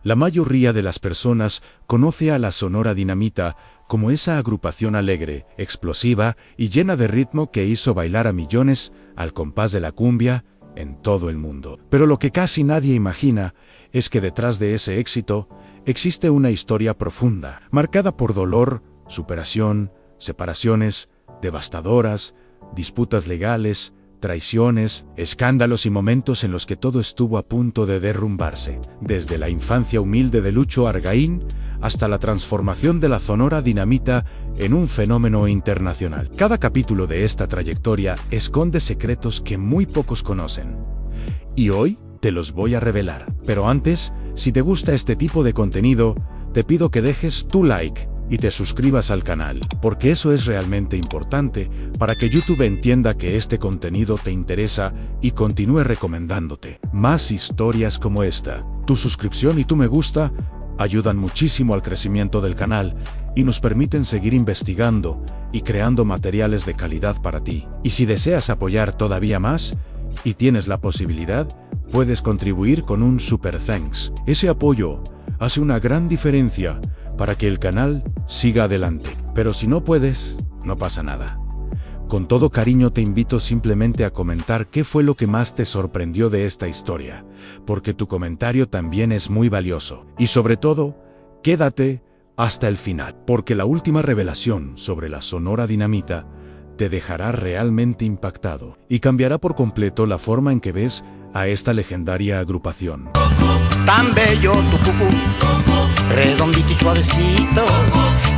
La mayoría de las personas conoce a la Sonora Dinamita como esa agrupación alegre, explosiva y llena de ritmo que hizo bailar a millones al compás de la cumbia en todo el mundo. Pero lo que casi nadie imagina es que detrás de ese éxito existe una historia profunda, marcada por dolor, superación, separaciones devastadoras, disputas legales, traiciones, escándalos y momentos en los que todo estuvo a punto de derrumbarse, desde la infancia humilde de Lucho Argaín hasta la transformación de la Sonora Dinamita en un fenómeno internacional. Cada capítulo de esta trayectoria esconde secretos que muy pocos conocen. Y hoy te los voy a revelar. Pero antes, si te gusta este tipo de contenido, te pido que dejes tu like y te suscribas al canal, porque eso es realmente importante para que YouTube entienda que este contenido te interesa y continúe recomendándote más historias como esta. Tu suscripción y tu me gusta ayudan muchísimo al crecimiento del canal y nos permiten seguir investigando y creando materiales de calidad para ti. Y si deseas apoyar todavía más y tienes la posibilidad, puedes contribuir con un super thanks. Ese apoyo hace una gran diferencia para que el canal siga adelante. Pero si no puedes, no pasa nada. Con todo cariño te invito simplemente a comentar qué fue lo que más te sorprendió de esta historia, porque tu comentario también es muy valioso. Y sobre todo, quédate hasta el final, porque la última revelación sobre la Sonora Dinamita te dejará realmente impactado y cambiará por completo la forma en que ves a esta legendaria agrupación. Tan bello tu cucú, redondito y suavecito,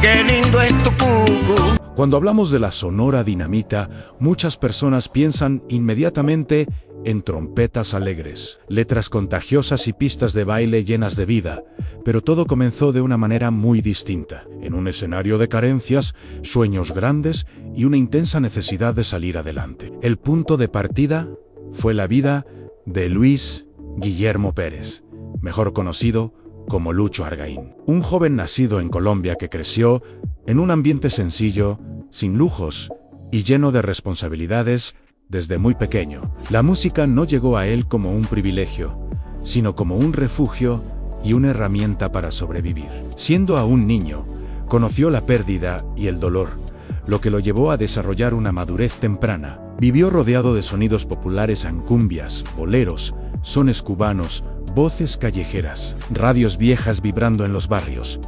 qué lindo es tu cucú. Cuando hablamos de la Sonora Dinamita, muchas personas piensan inmediatamente en trompetas alegres, letras contagiosas y pistas de baile llenas de vida, pero todo comenzó de una manera muy distinta, en un escenario de carencias, sueños grandes y una intensa necesidad de salir adelante. El punto de partida fue la vida de Luis Guillermo Pérez, mejor conocido como Lucho Argaín. Un joven nacido en Colombia que creció en un ambiente sencillo, sin lujos y lleno de responsabilidades desde muy pequeño. La música no llegó a él como un privilegio, sino como un refugio y una herramienta para sobrevivir. Siendo aún niño, conoció la pérdida y el dolor, lo que lo llevó a desarrollar una madurez temprana. Vivió rodeado de sonidos populares en cumbias, boleros, sones cubanos, voces callejeras, radios viejas vibrando en los barrios.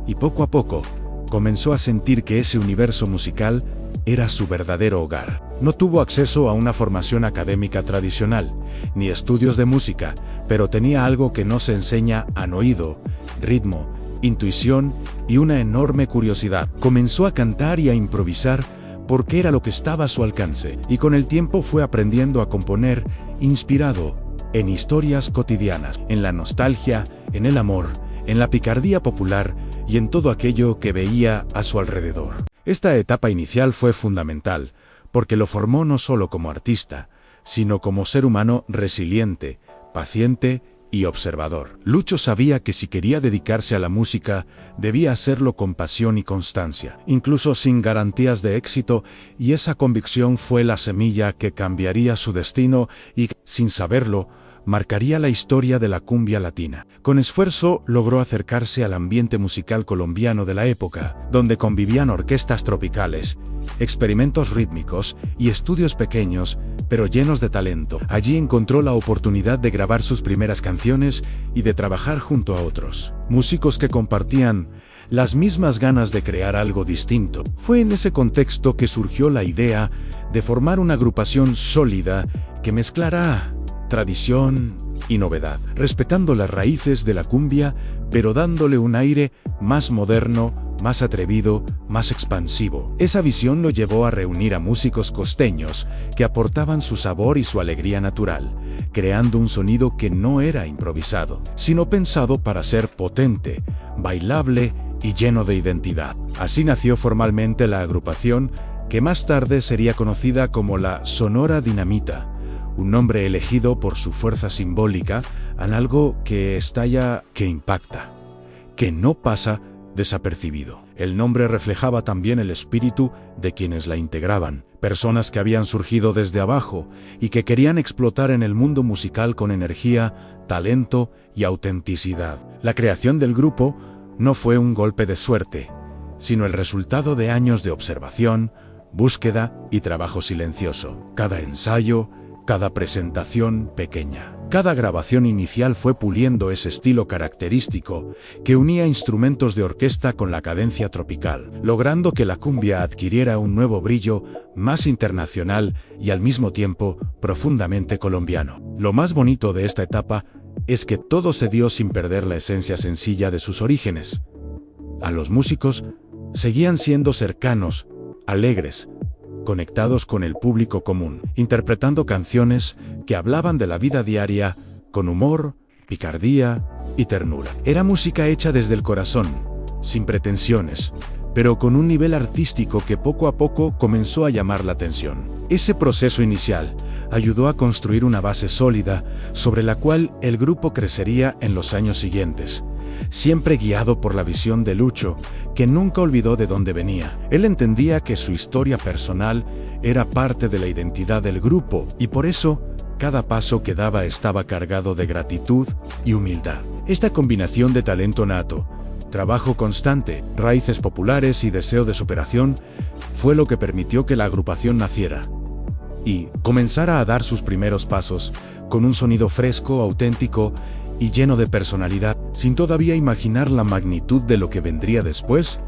Y poco a poco, comenzó a sentir que ese universo musical era su verdadero hogar. No tuvo acceso a una formación académica tradicional, ni estudios de música, pero tenía algo que no se enseña al oído: ritmo, intuición y una enorme curiosidad. Comenzó a cantar y a improvisar porque era lo que estaba a su alcance, y con el tiempo fue aprendiendo a componer inspirado en historias cotidianas, en la nostalgia, en el amor, en la picardía popular y en todo aquello que veía a su alrededor. Esta etapa inicial fue fundamental, porque lo formó no solo como artista, sino como ser humano resiliente, paciente y observador. Lucho sabía que si quería dedicarse a la música, debía hacerlo con pasión y constancia, incluso sin garantías de éxito, y esa convicción fue la semilla que cambiaría su destino y, sin saberlo, marcaría la historia de la cumbia latina. Con esfuerzo logró acercarse al ambiente musical colombiano de la época, donde convivían orquestas tropicales, experimentos rítmicos y estudios pequeños, pero llenos de talento. Allí encontró la oportunidad de grabar sus primeras canciones y de trabajar junto a otros músicos que compartían las mismas ganas de crear algo distinto. Fue en ese contexto que surgió la idea de formar una agrupación sólida que mezclara tradición y novedad, respetando las raíces de la cumbia, pero dándole un aire más moderno, más atrevido, más expansivo. Esa visión lo llevó a reunir a músicos costeños que aportaban su sabor y su alegría natural, creando un sonido que no era improvisado, sino pensado para ser potente, bailable y lleno de identidad. Así nació formalmente la agrupación, que más tarde sería conocida como la Sonora Dinamita, un nombre elegido por su fuerza simbólica en algo que estalla, que impacta, que no pasa desapercibido. El nombre reflejaba también el espíritu de quienes la integraban, personas que habían surgido desde abajo y que querían explotar en el mundo musical con energía, talento y autenticidad. La creación del grupo no fue un golpe de suerte, sino el resultado de años de observación, búsqueda y trabajo silencioso. Cada ensayo, cada presentación pequeña, cada grabación inicial fue puliendo ese estilo característico que unía instrumentos de orquesta con la cadencia tropical, logrando que la cumbia adquiriera un nuevo brillo más internacional y al mismo tiempo profundamente colombiano. Lo más bonito de esta etapa es que todo se dio sin perder la esencia sencilla de sus orígenes. A los músicos seguían siendo cercanos, alegres, conectados con el público común, interpretando canciones que hablaban de la vida diaria con humor, picardía y ternura. Era música hecha desde el corazón, sin pretensiones, pero con un nivel artístico que poco a poco comenzó a llamar la atención. Ese proceso inicial ayudó a construir una base sólida sobre la cual el grupo crecería en los años siguientes, siempre guiado por la visión de Lucho, que nunca olvidó de dónde venía. Él entendía que su historia personal era parte de la identidad del grupo y por eso cada paso que daba estaba cargado de gratitud y humildad. Esta combinación de talento nato, trabajo constante, raíces populares y deseo de superación fue lo que permitió que la agrupación naciera y comenzara a dar sus primeros pasos con un sonido fresco, auténtico y lleno de personalidad. Sin todavía imaginar la magnitud de lo que vendría después,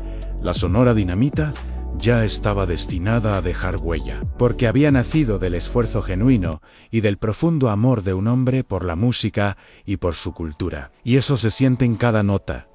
la Sonora Dinamita ya estaba destinada a dejar huella, porque había nacido del esfuerzo genuino y del profundo amor de un hombre por la música y por su cultura. Y eso se siente en cada nota.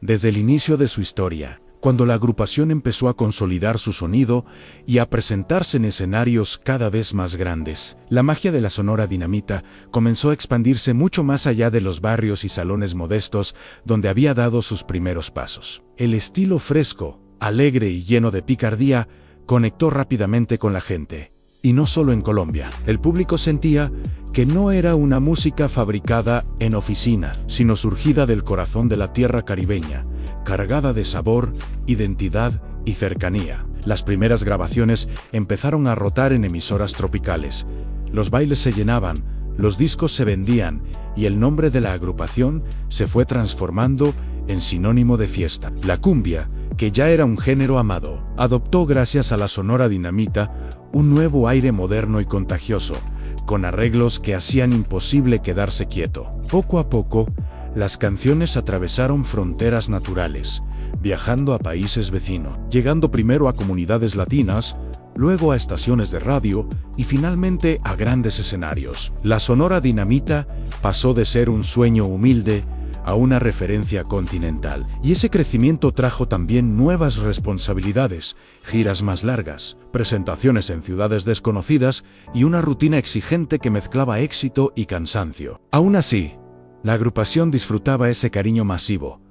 Desde el inicio de su historia, cuando la agrupación empezó a consolidar su sonido y a presentarse en escenarios cada vez más grandes, la magia de la Sonora Dinamita comenzó a expandirse mucho más allá de los barrios y salones modestos donde había dado sus primeros pasos. El estilo fresco, alegre y lleno de picardía conectó rápidamente con la gente. Y no solo en Colombia. El público sentía que no era una música fabricada en oficina, sino surgida del corazón de la tierra caribeña, cargada de sabor, identidad y cercanía. Las primeras grabaciones empezaron a rotar en emisoras tropicales. Los bailes se llenaban, los discos se vendían y el nombre de la agrupación se fue transformando en sinónimo de fiesta. La cumbia, que ya era un género amado, adoptó gracias a la Sonora Dinamita un nuevo aire moderno y contagioso, con arreglos que hacían imposible quedarse quieto. Poco a poco, las canciones atravesaron fronteras naturales, viajando a países vecinos, llegando primero a comunidades latinas, luego a estaciones de radio y finalmente a grandes escenarios. La Sonora Dinamita pasó de ser un sueño humilde a una referencia continental. Y ese crecimiento trajo también nuevas responsabilidades, giras más largas, presentaciones en ciudades desconocidas y una rutina exigente que mezclaba éxito y cansancio. Aún así, la agrupación disfrutaba ese cariño masivo,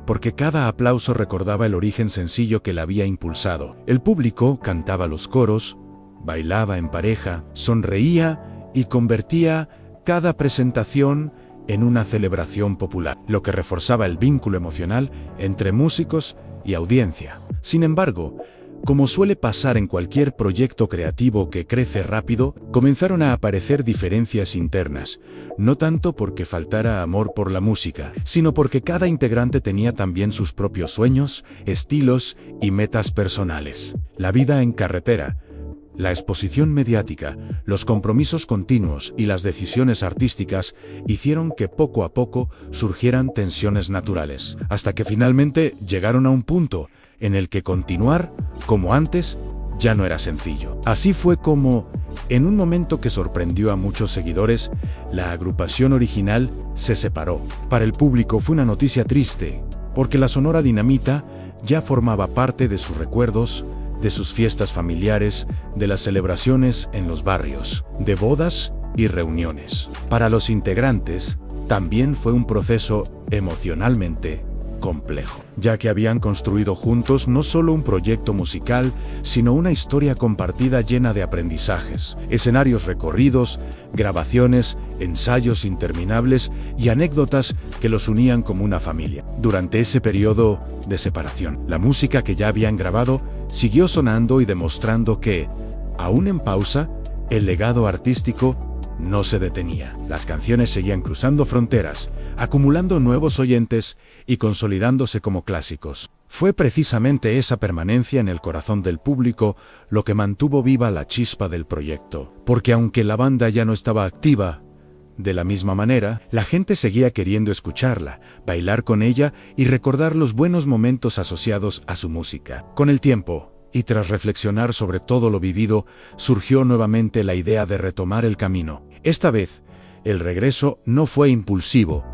porque cada aplauso recordaba el origen sencillo que la había impulsado. El público cantaba los coros, bailaba en pareja, sonreía y convertía cada presentación en una celebración popular, lo que reforzaba el vínculo emocional entre músicos y audiencia. Sin embargo, como suele pasar en cualquier proyecto creativo que crece rápido, comenzaron a aparecer diferencias internas, no tanto porque faltara amor por la música, sino porque cada integrante tenía también sus propios sueños, estilos y metas personales. La vida en carretera, la exposición mediática, los compromisos continuos y las decisiones artísticas hicieron que poco a poco surgieran tensiones naturales, hasta que finalmente llegaron a un punto en el que continuar, como antes, ya no era sencillo. Así fue como, en un momento que sorprendió a muchos seguidores, la agrupación original se separó. Para el público fue una noticia triste, porque la Sonora Dinamita ya formaba parte de sus recuerdos, de sus fiestas familiares, de las celebraciones en los barrios, de bodas y reuniones. Para los integrantes, también fue un proceso emocionalmente complejo, ya que habían construido juntos no solo un proyecto musical, sino una historia compartida llena de aprendizajes, escenarios recorridos, grabaciones, ensayos interminables y anécdotas que los unían como una familia. Durante ese periodo de separación, la música que ya habían grabado siguió sonando y demostrando que, Aún en pausa, el legado artístico no se detenía. Las canciones seguían cruzando fronteras, acumulando nuevos oyentes y consolidándose como clásicos. Fue precisamente esa permanencia en el corazón del público lo que mantuvo viva la chispa del proyecto. Porque aunque la banda ya no estaba activa de la misma manera, la gente seguía queriendo escucharla, bailar con ella y recordar los buenos momentos asociados a su música. Con el tiempo, y tras reflexionar sobre todo lo vivido, surgió nuevamente la idea de retomar el camino. Esta vez, el regreso no fue impulsivo,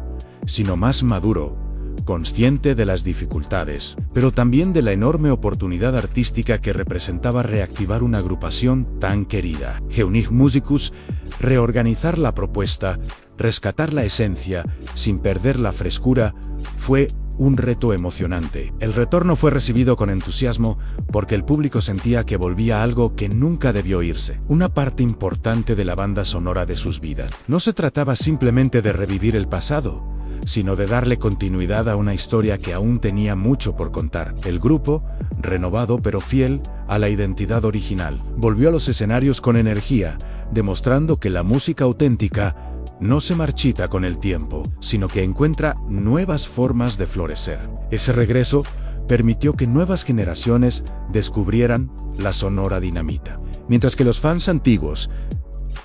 sino más maduro, consciente de las dificultades, pero también de la enorme oportunidad artística que representaba reactivar una agrupación tan querida. Geunich Musicus, reorganizar la propuesta, rescatar la esencia, sin perder la frescura, fue un reto emocionante. El retorno fue recibido con entusiasmo porque el público sentía que volvía algo que nunca debió irse, una parte importante de la banda sonora de sus vidas. No se trataba simplemente de revivir el pasado, sino de darle continuidad a una historia que aún tenía mucho por contar. El grupo, renovado pero fiel a la identidad original, volvió a los escenarios con energía, demostrando que la música auténtica no se marchita con el tiempo, sino que encuentra nuevas formas de florecer. Ese regreso permitió que nuevas generaciones descubrieran la Sonora Dinamita, mientras que los fans antiguos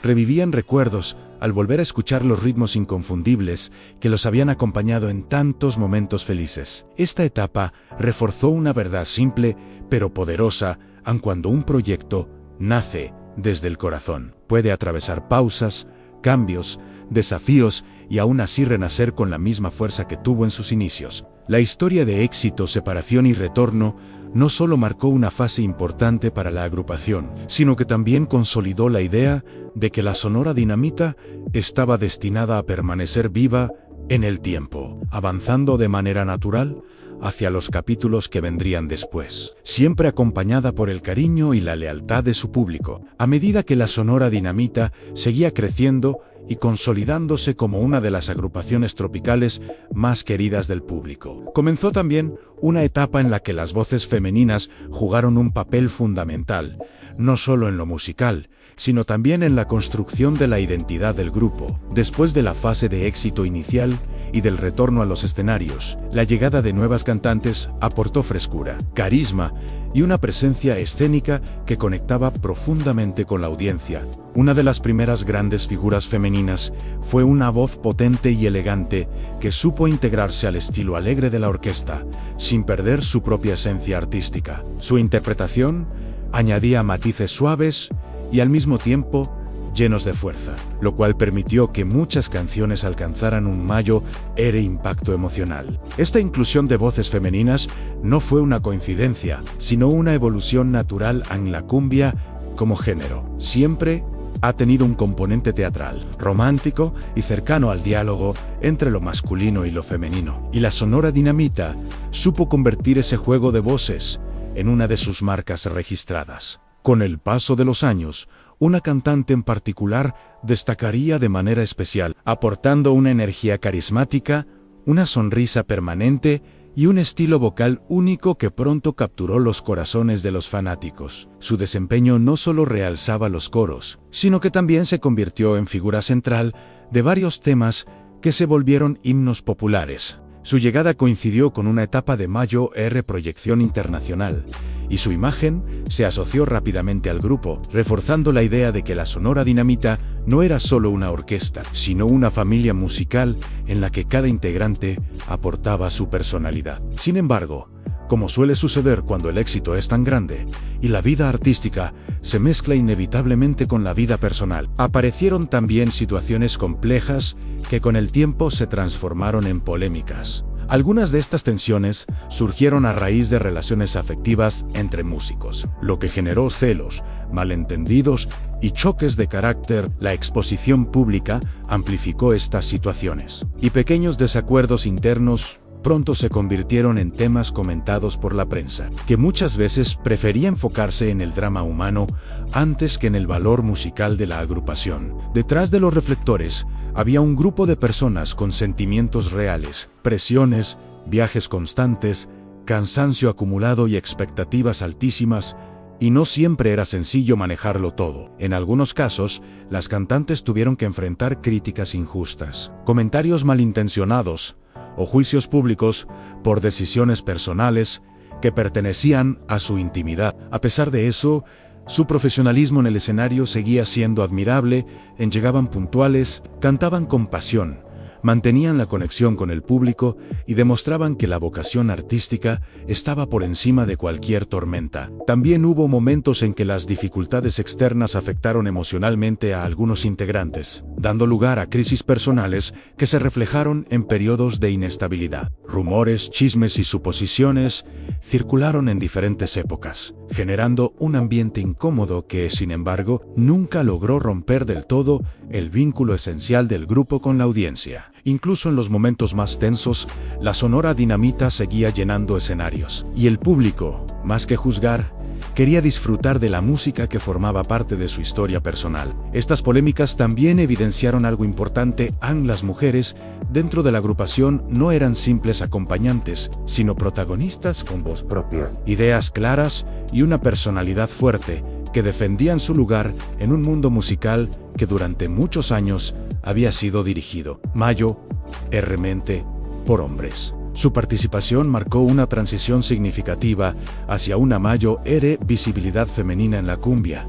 revivían recuerdos al volver a escuchar los ritmos inconfundibles que los habían acompañado en tantos momentos felices. Esta etapa reforzó una verdad simple pero poderosa, aun cuando un proyecto nace desde el corazón. Puede atravesar pausas, cambios, desafíos y aún así renacer con la misma fuerza que tuvo en sus inicios. La historia de éxito, separación y retorno no solo marcó una fase importante para la agrupación, sino que también consolidó la idea de que la Sonora Dinamita estaba destinada a permanecer viva en el tiempo, avanzando de manera natural hacia los capítulos que vendrían después, siempre acompañada por el cariño y la lealtad de su público. A medida que la Sonora Dinamita seguía creciendo y consolidándose como una de las agrupaciones tropicales más queridas del público, comenzó también una etapa en la que las voces femeninas jugaron un papel fundamental, no solo en lo musical, sino también en la construcción de la identidad del grupo. Después de la fase de éxito inicial y del retorno a los escenarios, la llegada de nuevas cantantes aportó frescura, carisma y una presencia escénica que conectaba profundamente con la audiencia. Una de las primeras grandes figuras femeninas fue una voz potente y elegante que supo integrarse al estilo alegre de la orquesta, sin perder su propia esencia artística. Su interpretación añadía matices suaves y al mismo tiempo llenos de fuerza, lo cual permitió que muchas canciones alcanzaran un mayor impacto emocional. Esta inclusión de voces femeninas no fue una coincidencia, sino una evolución natural en la cumbia como género. Siempre ha tenido un componente teatral, romántico y cercano al diálogo entre lo masculino y lo femenino. Y la Sonora Dinamita supo convertir ese juego de voces en una de sus marcas registradas. Con el paso de los años, una cantante en particular destacaría de manera especial, aportando una energía carismática, una sonrisa permanente y un estilo vocal único que pronto capturó los corazones de los fanáticos. Su desempeño no solo realzaba los coros, sino que también se convirtió en figura central de varios temas que se volvieron himnos populares. Su llegada coincidió con una etapa de mayor proyección internacional, y su imagen se asoció rápidamente al grupo, reforzando la idea de que la Sonora Dinamita no era solo una orquesta, sino una familia musical en la que cada integrante aportaba su personalidad. Sin embargo, como suele suceder cuando el éxito es tan grande, y la vida artística se mezcla inevitablemente con la vida personal, aparecieron también situaciones complejas que con el tiempo se transformaron en polémicas. Algunas de estas tensiones surgieron a raíz de relaciones afectivas entre músicos, lo que generó celos, malentendidos y choques de carácter. La exposición pública amplificó estas situaciones, y pequeños desacuerdos internos pronto se convirtieron en temas comentados por la prensa, que muchas veces prefería enfocarse en el drama humano antes que en el valor musical de la agrupación. Detrás de los reflectores había un grupo de personas con sentimientos reales, presiones, viajes constantes, cansancio acumulado y expectativas altísimas y no siempre era sencillo manejarlo todo. En algunos casos, las cantantes tuvieron que enfrentar críticas injustas, comentarios malintencionados o juicios públicos por decisiones personales que pertenecían a su intimidad. A pesar de eso, su profesionalismo en el escenario seguía siendo admirable. Llegaban puntuales, cantaban con pasión, mantenían la conexión con el público y demostraban que la vocación artística estaba por encima de cualquier tormenta. También hubo momentos en que las dificultades externas afectaron emocionalmente a algunos integrantes, dando lugar a crisis personales que se reflejaron en periodos de inestabilidad. Rumores, chismes y suposiciones circularon en diferentes épocas, generando un ambiente incómodo que, sin embargo, nunca logró romper del todo el vínculo esencial del grupo con la audiencia. Incluso en los momentos más tensos, la Sonora Dinamita seguía llenando escenarios, y el público, más que juzgar, quería disfrutar de la música que formaba parte de su historia personal. Estas polémicas también evidenciaron algo importante. Las mujeres dentro de la agrupación no eran simples acompañantes, sino protagonistas con voz propia, ideas claras y una personalidad fuerte, que defendían su lugar en un mundo musical que durante muchos años había sido dirigido, mayormente, por hombres. Su participación marcó una transición significativa hacia una mayor visibilidad femenina en la cumbia,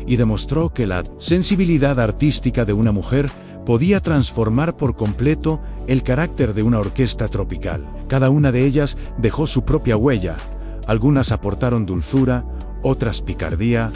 y demostró que la sensibilidad artística de una mujer podía transformar por completo el carácter de una orquesta tropical. Cada una de ellas dejó su propia huella. Algunas aportaron dulzura, otras picardía,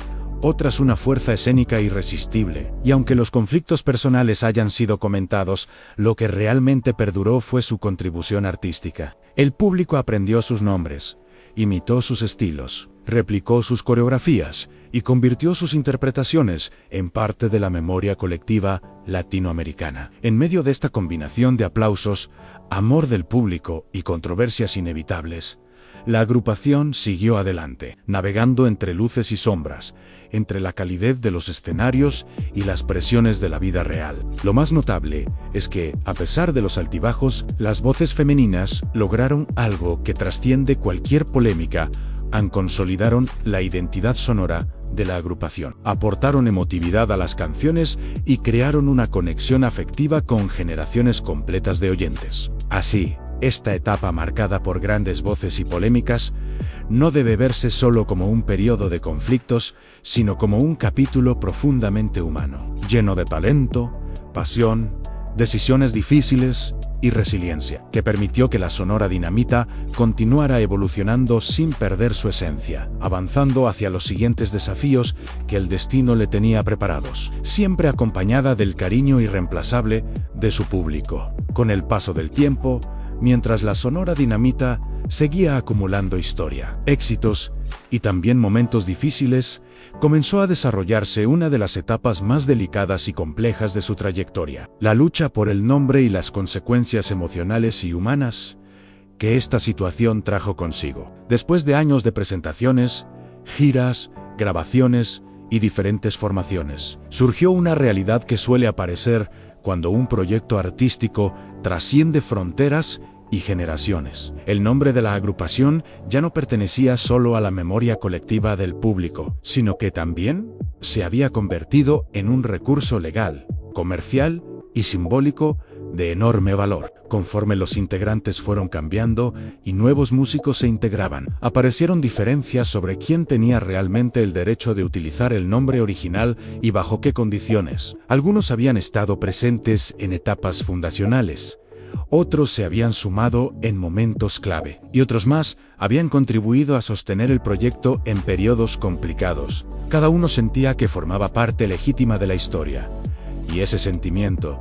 otras una fuerza escénica irresistible. Y aunque los conflictos personales hayan sido comentados, lo que realmente perduró fue su contribución artística. El público aprendió sus nombres, imitó sus estilos, replicó sus coreografías y convirtió sus interpretaciones en parte de la memoria colectiva latinoamericana. En medio de esta combinación de aplausos, amor del público y controversias inevitables, la agrupación siguió adelante, navegando entre luces y sombras, entre la calidez de los escenarios y las presiones de la vida real. Lo más notable es que, a pesar de los altibajos, las voces femeninas lograron algo que trasciende cualquier polémica. Consolidaron la identidad sonora de la agrupación, aportaron emotividad a las canciones y crearon una conexión afectiva con generaciones completas de oyentes. Así, esta etapa marcada por grandes voces y polémicas no debe verse solo como un periodo de conflictos, sino como un capítulo profundamente humano, lleno de talento, pasión, decisiones difíciles y resiliencia, que permitió que la Sonora Dinamita continuara evolucionando sin perder su esencia, avanzando hacia los siguientes desafíos que el destino le tenía preparados, siempre acompañada del cariño irreemplazable de su público. Con el paso del tiempo, mientras la Sonora Dinamita seguía acumulando historia, éxitos y también momentos difíciles, comenzó a desarrollarse una de las etapas más delicadas y complejas de su trayectoria: la lucha por el nombre y las consecuencias emocionales y humanas que esta situación trajo consigo. Después de años de presentaciones, giras, grabaciones y diferentes formaciones, surgió una realidad que suele aparecer cuando un proyecto artístico trasciende fronteras y generaciones. El nombre de la agrupación ya no pertenecía solo a la memoria colectiva del público, sino que también se había convertido en un recurso legal, comercial y simbólico de enorme valor. Conforme los integrantes fueron cambiando y nuevos músicos se integraban, aparecieron diferencias sobre quién tenía realmente el derecho de utilizar el nombre original y bajo qué condiciones. Algunos habían estado presentes en etapas fundacionales, otros se habían sumado en momentos clave, y otros más habían contribuido a sostener el proyecto en periodos complicados. Cada uno sentía que formaba parte legítima de la historia, y ese sentimiento,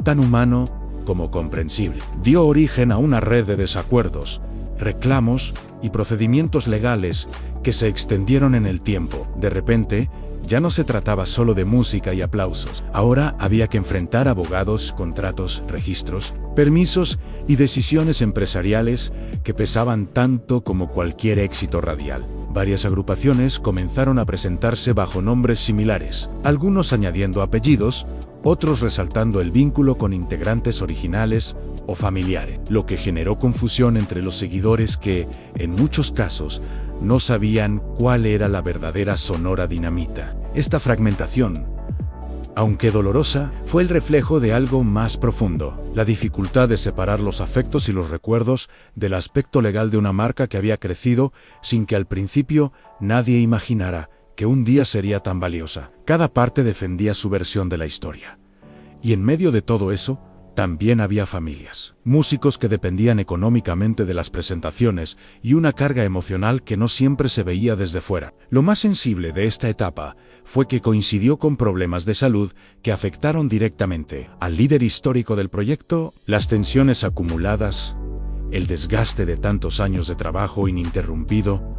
tan humano como comprensible, dio origen a una red de desacuerdos, reclamos y procedimientos legales que se extendieron en el tiempo. De repente, ya no se trataba solo de música y aplausos. Ahora había que enfrentar abogados, contratos, registros, permisos y decisiones empresariales que pesaban tanto como cualquier éxito radial. Varias agrupaciones comenzaron a presentarse bajo nombres similares, algunos añadiendo apellidos, otros resaltando el vínculo con integrantes originales o familiares, lo que generó confusión entre los seguidores que, en muchos casos, no sabían cuál era la verdadera Sonora Dinamita. Esta fragmentación, aunque dolorosa, fue el reflejo de algo más profundo: la dificultad de separar los afectos y los recuerdos del aspecto legal de una marca que había crecido sin que al principio nadie imaginara que un día sería tan valiosa. Cada parte defendía su versión de la historia. Y en medio de todo eso, también había familias, músicos que dependían económicamente de las presentaciones y una carga emocional que no siempre se veía desde fuera. Lo más sensible de esta etapa fue que coincidió con problemas de salud que afectaron directamente al líder histórico del proyecto. Las tensiones acumuladas, el desgaste de tantos años de trabajo ininterrumpido,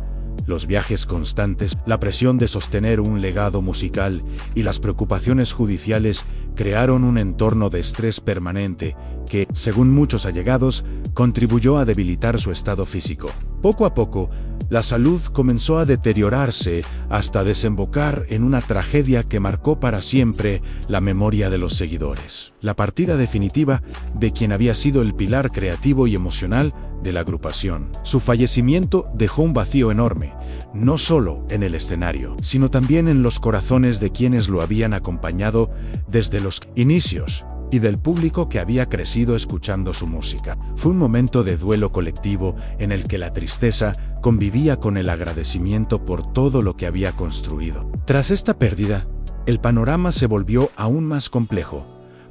los viajes constantes, la presión de sostener un legado musical y las preocupaciones judiciales crearon un entorno de estrés permanente que, según muchos allegados, contribuyó a debilitar su estado físico. Poco a poco, la salud comenzó a deteriorarse hasta desembocar en una tragedia que marcó para siempre la memoria de los seguidores: la partida definitiva de quien había sido el pilar creativo y emocional de la agrupación. Su fallecimiento dejó un vacío enorme, no solo en el escenario, sino también en los corazones de quienes lo habían acompañado desde los inicios y del público que había crecido escuchando su música. Fue un momento de duelo colectivo en el que la tristeza convivía con el agradecimiento por todo lo que había construido. Tras esta pérdida, el panorama se volvió aún más complejo,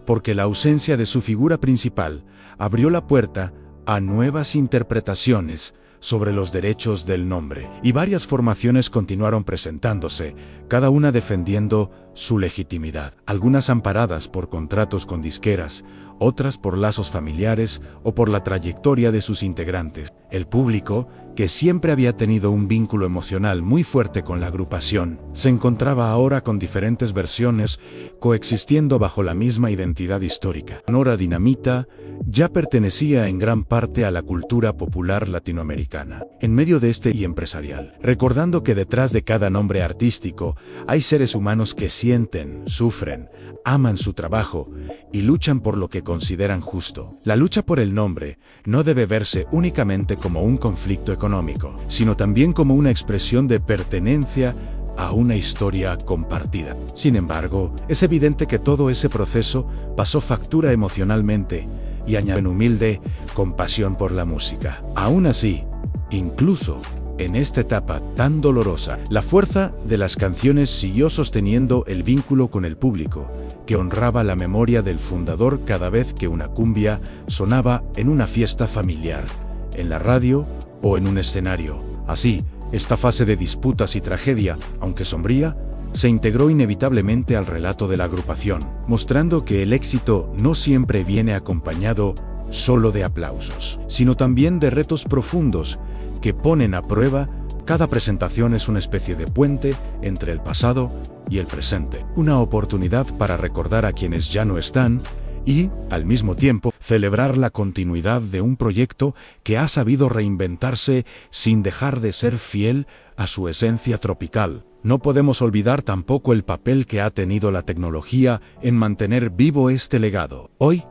porque la ausencia de su figura principal abrió la puerta a nuevas interpretaciones sobre los derechos del nombre, y varias formaciones continuaron presentándose, cada una defendiendo su legitimidad, algunas amparadas por contratos con disqueras, otras por lazos familiares o por la trayectoria de sus integrantes. El público, que siempre había tenido un vínculo emocional muy fuerte con la agrupación, se encontraba ahora con diferentes versiones coexistiendo bajo la misma identidad histórica. Sonora Dinamita ya pertenecía en gran parte a la cultura popular latinoamericana. En medio de este y empresarial, recordando que detrás de cada nombre artístico hay seres humanos que sienten, sufren, aman su trabajo y luchan por lo que consideran justo. La lucha por el nombre no debe verse únicamente como un conflicto económico, sino también como una expresión de pertenencia a una historia compartida. Sin embargo, es evidente que todo ese proceso pasó factura emocionalmente y añade en humilde compasión por la música. Aún así, incluso en esta etapa tan dolorosa, la fuerza de las canciones siguió sosteniendo el vínculo con el público, que honraba la memoria del fundador cada vez que una cumbia sonaba en una fiesta familiar, en la radio o en un escenario. Así, esta fase de disputas y tragedia, aunque sombría, se integró inevitablemente al relato de la agrupación, mostrando que el éxito no siempre viene acompañado solo de aplausos, sino también de retos profundos que ponen a prueba. Cada presentación es una especie de puente entre el pasado y el presente, una oportunidad para recordar a quienes ya no están y, al mismo tiempo, celebrar la continuidad de un proyecto que ha sabido reinventarse sin dejar de ser fiel a su esencia tropical. No podemos olvidar tampoco el papel que ha tenido la tecnología en mantener vivo este legado. Hoy,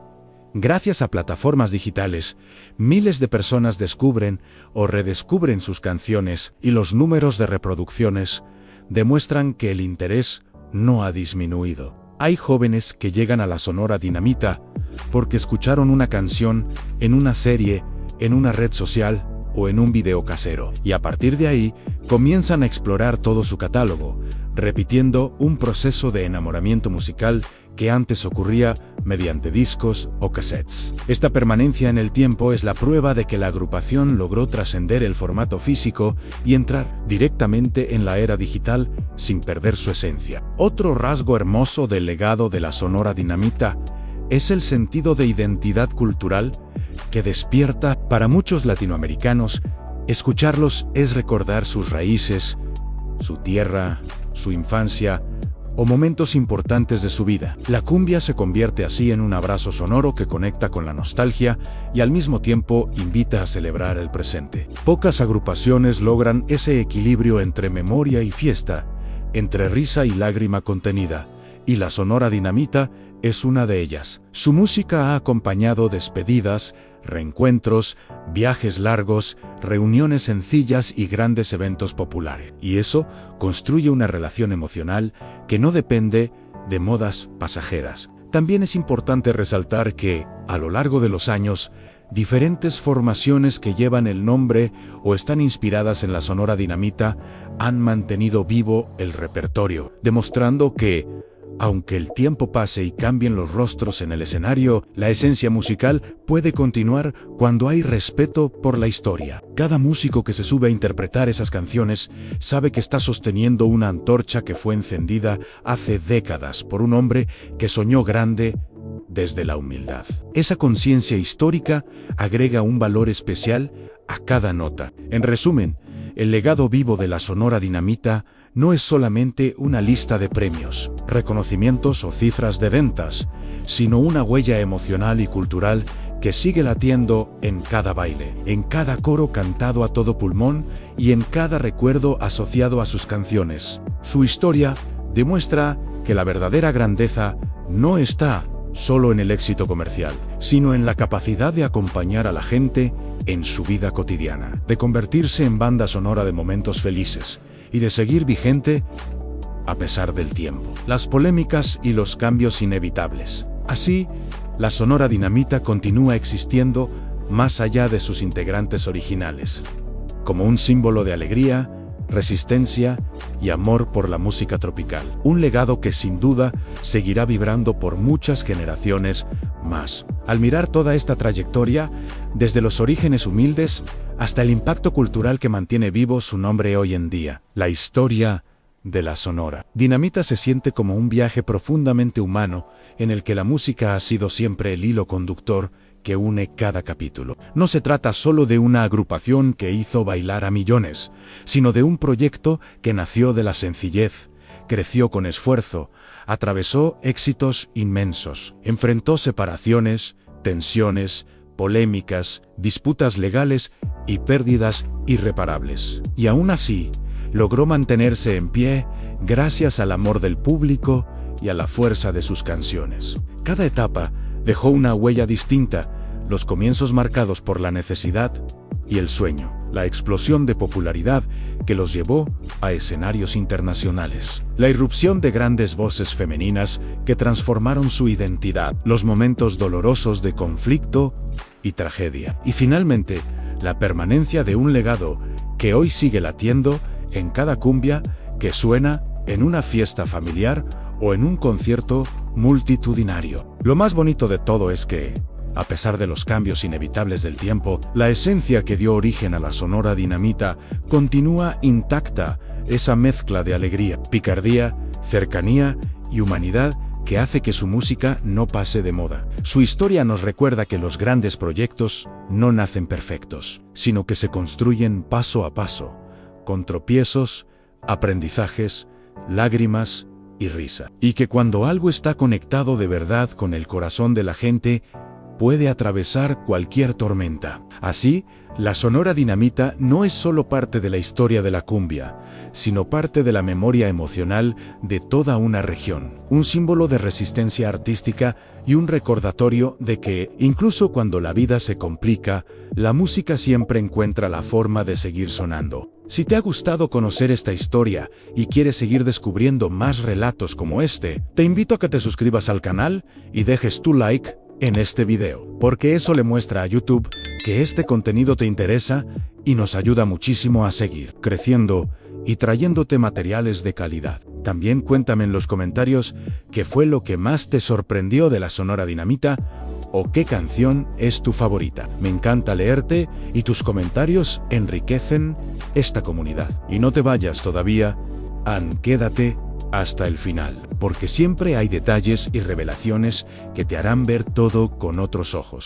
gracias a plataformas digitales, miles de personas descubren o redescubren sus canciones y los números de reproducciones demuestran que el interés no ha disminuido. Hay jóvenes que llegan a la Sonora Dinamita porque escucharon una canción en una serie, en una red social o en un video casero, y a partir de ahí comienzan a explorar todo su catálogo, repitiendo un proceso de enamoramiento musical que antes ocurría mediante discos o cassettes. Esta permanencia en el tiempo es la prueba de que la agrupación logró trascender el formato físico y entrar directamente en la era digital sin perder su esencia. Otro rasgo hermoso del legado de la Sonora Dinamita es el sentido de identidad cultural que despierta para muchos latinoamericanos. Escucharlos es recordar sus raíces, su tierra, su infancia o momentos importantes de su vida. La cumbia se convierte así en un abrazo sonoro que conecta con la nostalgia y al mismo tiempo invita a celebrar el presente. Pocas agrupaciones logran ese equilibrio entre memoria y fiesta, entre risa y lágrima contenida, y la Sonora Dinamita es una de ellas. Su música ha acompañado despedidas, reencuentros, viajes largos, reuniones sencillas y grandes eventos populares. Y eso construye una relación emocional que no depende de modas pasajeras. También es importante resaltar que, a lo largo de los años, diferentes formaciones que llevan el nombre o están inspiradas en la Sonora Dinamita han mantenido vivo el repertorio, demostrando que, aunque el tiempo pase y cambien los rostros en el escenario, la esencia musical puede continuar cuando hay respeto por la historia. Cada músico que se sube a interpretar esas canciones sabe que está sosteniendo una antorcha que fue encendida hace décadas por un hombre que soñó grande desde la humildad. Esa conciencia histórica agrega un valor especial a cada nota. En resumen, el legado vivo de la Sonora Dinamita no es solamente una lista de premios, reconocimientos o cifras de ventas, sino una huella emocional y cultural que sigue latiendo en cada baile, en cada coro cantado a todo pulmón y en cada recuerdo asociado a sus canciones. Su historia demuestra que la verdadera grandeza no está solo en el éxito comercial, sino en la capacidad de acompañar a la gente en su vida cotidiana, de convertirse en banda sonora de momentos felices y de seguir vigente a pesar del tiempo, las polémicas y los cambios inevitables. Así, la Sonora Dinamita continúa existiendo más allá de sus integrantes originales, como un símbolo de alegría, resistencia y amor por la música tropical. Un legado que sin duda seguirá vibrando por muchas generaciones más. Al mirar toda esta trayectoria, desde los orígenes humildes hasta el impacto cultural que mantiene vivo su nombre hoy en día, la historia de la Sonora Dinamita se siente como un viaje profundamente humano en el que la música ha sido siempre el hilo conductor que une cada capítulo. No se trata solo de una agrupación que hizo bailar a millones, sino de un proyecto que nació de la sencillez, creció con esfuerzo, atravesó éxitos inmensos, enfrentó separaciones, tensiones, polémicas, disputas legales y pérdidas irreparables. Y aún así, logró mantenerse en pie gracias al amor del público y a la fuerza de sus canciones. Cada etapa dejó una huella distinta, los comienzos marcados por la necesidad y el sueño, la explosión de popularidad que los llevó a escenarios internacionales, la irrupción de grandes voces femeninas que transformaron su identidad, los momentos dolorosos de conflicto y tragedia, y finalmente, la permanencia de un legado que hoy sigue latiendo en cada cumbia que suena en una fiesta familiar o en un concierto multitudinario. Lo más bonito de todo es que, a pesar de los cambios inevitables del tiempo, la esencia que dio origen a la Sonora Dinamita continúa intacta, esa mezcla de alegría, picardía, cercanía y humanidad que hace que su música no pase de moda. Su historia nos recuerda que los grandes proyectos no nacen perfectos, sino que se construyen paso a paso, con tropiezos, aprendizajes, lágrimas y risa. Y que cuando algo está conectado de verdad con el corazón de la gente, puede atravesar cualquier tormenta. Así, la Sonora Dinamita no es solo parte de la historia de la cumbia, sino parte de la memoria emocional de toda una región, un símbolo de resistencia artística y un recordatorio de que, incluso cuando la vida se complica, la música siempre encuentra la forma de seguir sonando. Si te ha gustado conocer esta historia y quieres seguir descubriendo más relatos como este, te invito a que te suscribas al canal y dejes tu like en este video, porque eso le muestra a YouTube que este contenido te interesa y nos ayuda muchísimo a seguir creciendo y trayéndote materiales de calidad. También cuéntame en los comentarios qué fue lo que más te sorprendió de la Sonora Dinamita o qué canción es tu favorita. Me encanta leerte y tus comentarios enriquecen esta comunidad. Y no te vayas todavía, quédate hasta el final, porque siempre hay detalles y revelaciones que te harán ver todo con otros ojos.